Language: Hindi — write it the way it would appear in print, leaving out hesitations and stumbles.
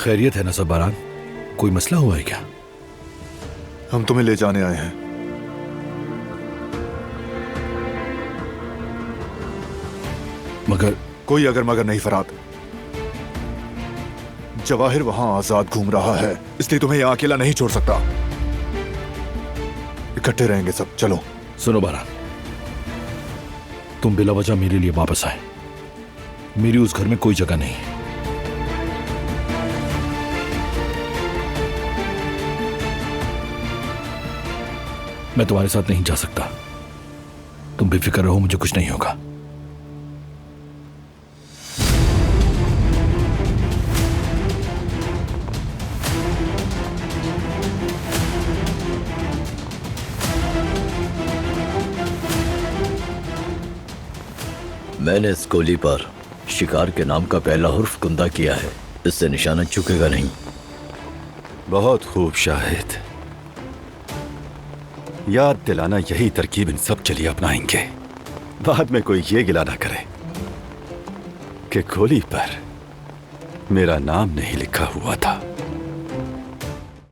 खैरियत है ना सब बारान? कोई मसला हुआ है क्या? हम तुम्हें ले जाने आए हैं। मगर कोई अगर मगर नहीं फराद। जवाहिर वहां आजाद घूम रहा है, इसलिए तुम्हें यहां अकेला नहीं छोड़ सकता। इकट्ठे रहेंगे सब। चलो। सुनो बारान, तुम बिला वजह मेरे लिए वापस आए। मेरी उस घर में कोई जगह नहीं है। मैं तुम्हारे साथ नहीं जा सकता। तुम बेफिक्र रहो, मुझे कुछ नहीं होगा। मैंने इस गोली पर शिकार के नाम का पहला हुर्फ कुंदा किया है। इससे निशाना चुकेगा नहीं। बहुत खूब शाहिद। याद दिलाना यही तरकीब इन सब के लिए अपनाएंगे। बाद में कोई ये गिला ना करे कि गोली पर मेरा नाम नहीं लिखा हुआ था।